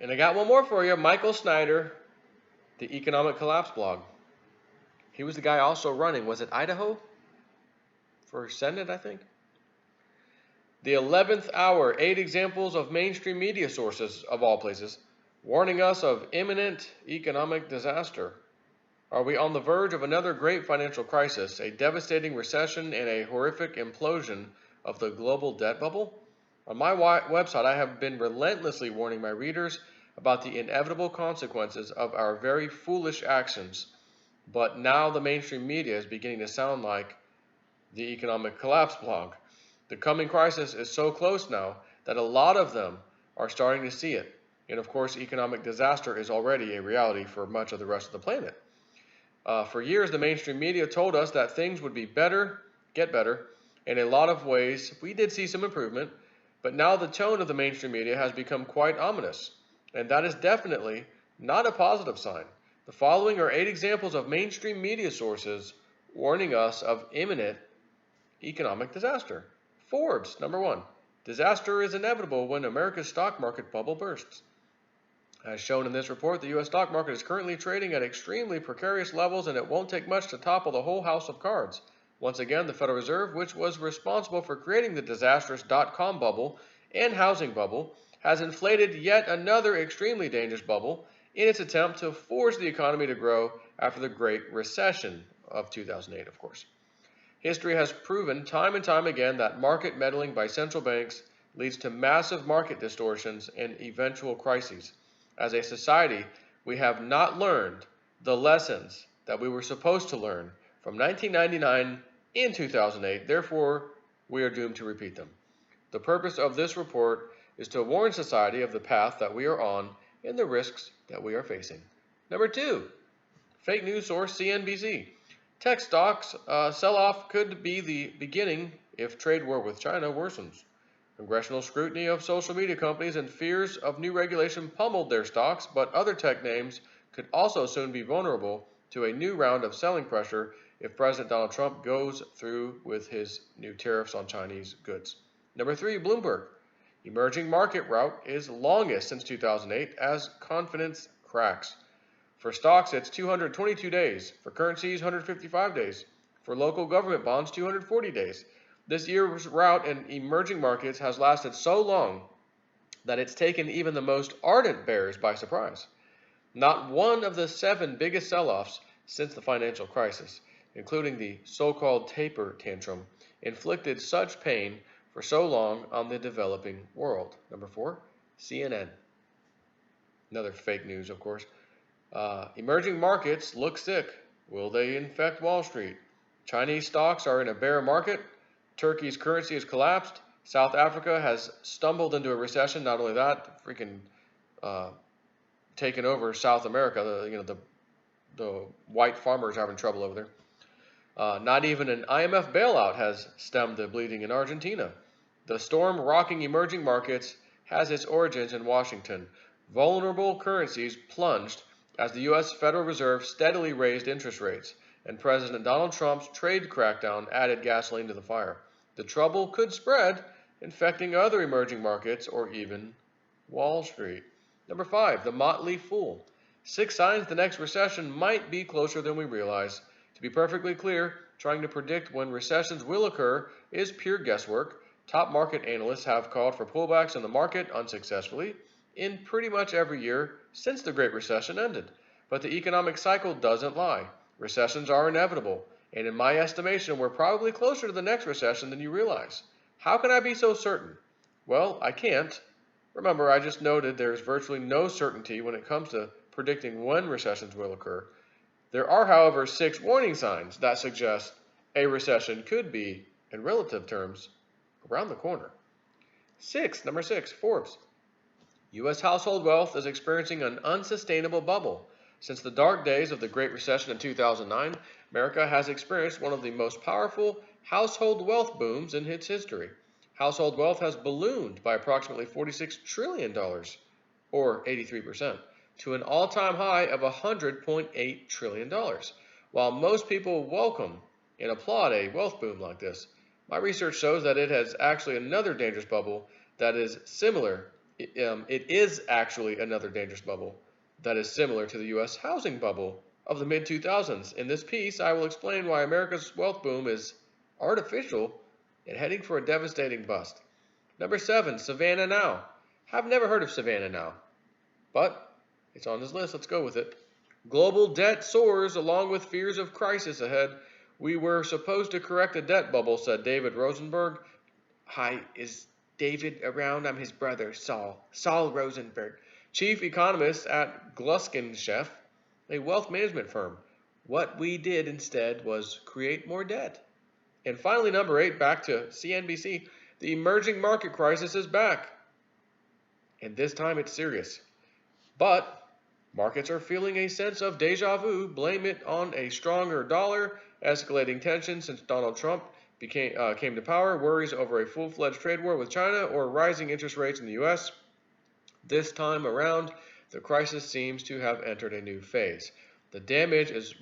And I got one more for you. Michael Snyder, the Economic Collapse blog. He was the guy also running, was it Idaho? For Senate, I think. The 11th hour, 8 examples of mainstream media sources, of all places, warning us of imminent economic disaster. Are we on the verge of another great financial crisis, a devastating recession, and a horrific implosion of the global debt bubble? On my website, I have been relentlessly warning my readers about the inevitable consequences of our very foolish actions. But now the mainstream media is beginning to sound like the Economic Collapse blog. The coming crisis is so close now that a lot of them are starting to see it. And of course, economic disaster is already a reality for much of the rest of the planet. For years, the mainstream media told us that things would be better, get better. In a lot of ways, we did see some improvement, but now the tone of the mainstream media has become quite ominous. And that is definitely not a positive sign. The following are 8 examples of mainstream media sources warning us of imminent economic disaster. Forbes, number 1. Disaster is inevitable when America's stock market bubble bursts. As shown in this report, the U.S. stock market is currently trading at extremely precarious levels, and it won't take much to topple the whole house of cards. Once again, the Federal Reserve, which was responsible for creating the disastrous dot-com bubble and housing bubble, has inflated yet another extremely dangerous bubble in its attempt to force the economy to grow after the Great Recession of 2008, of course. History has proven time and time again that market meddling by central banks leads to massive market distortions and eventual crises. As a society, we have not learned the lessons that we were supposed to learn from 1999 and 2008. Therefore, we are doomed to repeat them. The purpose of this report is to warn society of the path that we are on and the risks that we are facing. Number 2, fake news source CNBC. Tech stocks sell-off could be the beginning if trade war with China worsens. Congressional scrutiny of social media companies and fears of new regulation pummeled their stocks, but other tech names could also soon be vulnerable to a new round of selling pressure if President Donald Trump goes through with his new tariffs on Chinese goods. Number 3, Bloomberg. Emerging market rout is longest since 2008 as confidence cracks. For stocks, it's 222 days. For currencies, 155 days. For local government bonds, 240 days. This year's rout in emerging markets has lasted so long that it's taken even the most ardent bears by surprise. Not one of the 7 biggest sell-offs since the financial crisis, including the so-called taper tantrum, inflicted such pain for so long on the developing world. Number 4, CNN. Another fake news, of course. Emerging markets look sick. Will they infect Wall Street? Chinese stocks are in a bear market. Turkey's currency has collapsed. South Africa has stumbled into a recession. Not only that, freaking taken over South America. The white farmers are having trouble over there. Not even an IMF bailout has stemmed the bleeding in Argentina. The storm rocking emerging markets has its origins in Washington. Vulnerable currencies plunged as the U.S. Federal Reserve steadily raised interest rates, and President Donald Trump's trade crackdown added gasoline to the fire. The trouble could spread, infecting other emerging markets or even Wall Street. Number 5, the motley fool. 6 signs the next recession might be closer than we realize. To be perfectly clear, trying to predict when recessions will occur is pure guesswork. Top market analysts have called for pullbacks in the market unsuccessfully in pretty much every year since the Great Recession ended. But the economic cycle doesn't lie. Recessions are inevitable, and in my estimation, we're probably closer to the next recession than you realize. How can I be so certain? Well, I can't. Remember, I just noted there's virtually no certainty when it comes to predicting when recessions will occur. There are, however, 6 warning signs that suggest a recession could be, in relative terms, around the corner. Number 6, Forbes. U.S. household wealth is experiencing an unsustainable bubble. Since the dark days of the Great Recession in 2009, America has experienced one of the most powerful household wealth booms in its history. Household wealth has ballooned by approximately $46 trillion, or 83%, to an all-time high of $100.8 trillion. While most people welcome and applaud a wealth boom like this, my research shows that it has actually another dangerous bubble that is similar, it is actually another dangerous bubble that is similar to the U.S. housing bubble of the mid-2000s. In this piece, I will explain why America's wealth boom is artificial and heading for a devastating bust. Number 7, Savannah Now. I've never heard of Savannah Now, but it's on this list. Let's go with it. Global debt soars along with fears of crisis ahead. We were supposed to correct the debt bubble, said David Rosenberg. Hi, is David around? I'm his brother, Saul. Saul Rosenberg, chief economist at Gluskin-Sheff, a wealth management firm. What we did instead was create more debt. And finally, number 8, back to CNBC. The emerging market crisis is back. And this time it's serious. But markets are feeling a sense of deja vu. Blame it on a stronger dollar, escalating tensions since Donald Trump came to power, worries over a full-fledged trade war with China, or rising interest rates in the U.S. This time around, the crisis seems to have entered a new phase. The damage is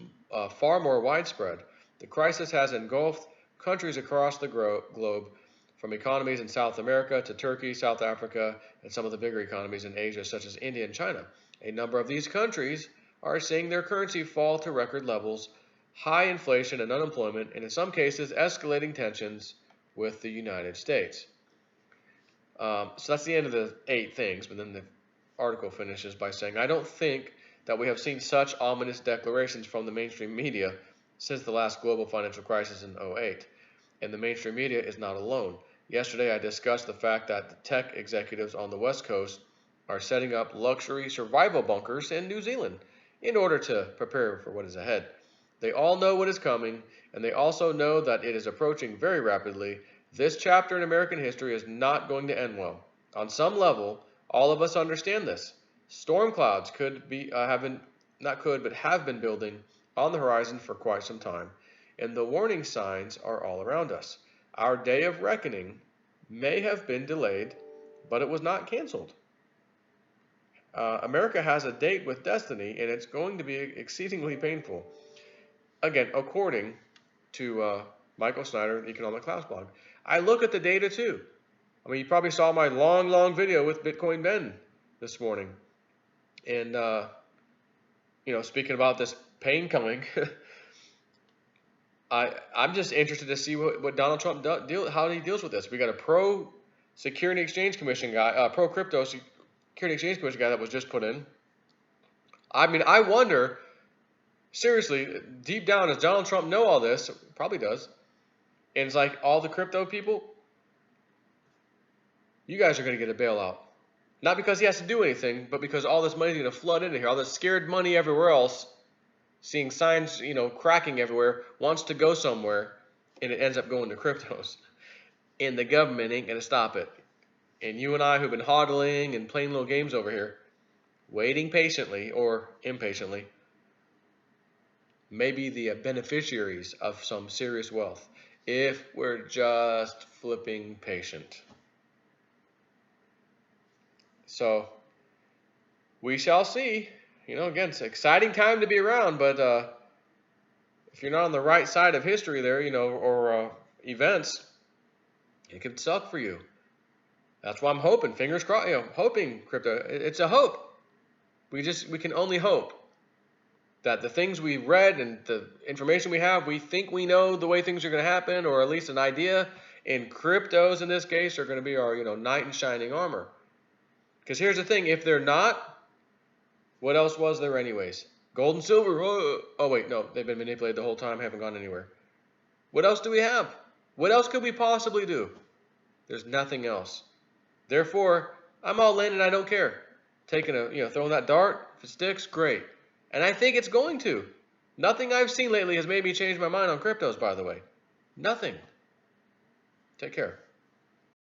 far more widespread. The crisis has engulfed countries across the globe, from economies in South America to Turkey, South Africa, and some of the bigger economies in Asia, such as India and China. A number of these countries are seeing their currency fall to record levels, high inflation and unemployment, and in some cases, escalating tensions with the United States. So that's the end of the 8 things, but then the article finishes by saying, I don't think that we have seen such ominous declarations from the mainstream media since the last global financial crisis in 2008. And the mainstream media is not alone. Yesterday, I discussed the fact that the tech executives on the West Coast are setting up luxury survival bunkers in New Zealand in order to prepare for what is ahead. They all know what is coming, and they also know that it is approaching very rapidly. This chapter in American history is not going to end well. On some level, all of us understand this. Storm clouds have been building on the horizon for quite some time, and the warning signs are all around us. Our day of reckoning may have been delayed, but it was not canceled. America has a date with destiny, and it's going to be exceedingly painful. Again, according to Michael Snyder, Economic Collapse blog. I look at the data too. I mean, you probably saw my long video with Bitcoin Ben this morning. And, speaking about this pain coming, I'm just interested to see what Donald Trump how he deals with this. We got a pro-Security Exchange Commission guy, pro-crypto Security Exchange Commission guy that was just put in. I mean, I wonder, seriously, deep down, does Donald Trump know all this? Probably does. And it's like, all the crypto people, you guys are going to get a bailout. Not because he has to do anything, but because all this money is going to flood into here. All this scared money everywhere else, seeing signs, cracking everywhere, wants to go somewhere, and it ends up going to cryptos. And the government ain't going to stop it. And you and I, who've been hodling and playing little games over here, waiting patiently or impatiently, may be the beneficiaries of some serious wealth if we're just flipping patient. So we shall see. Again, it's an exciting time to be around, but if you're not on the right side of history there, or events, it could suck for you. That's why I'm hoping, fingers crossed, hoping crypto. It's a hope. We can only hope that the things we read and the information we have, we think we know the way things are going to happen, or at least an idea. And cryptos in this case are going to be our, knight in shining armor. Because here's the thing, if they're not, what else was there anyways? Gold and silver, oh wait, no, they've been manipulated the whole time, haven't gone anywhere. What else do we have? What else could we possibly do? There's nothing else. Therefore, I'm all in and I don't care. Throwing that dart, if it sticks, great. And I think it's going to. Nothing I've seen lately has made me change my mind on cryptos, by the way. Nothing. Take care.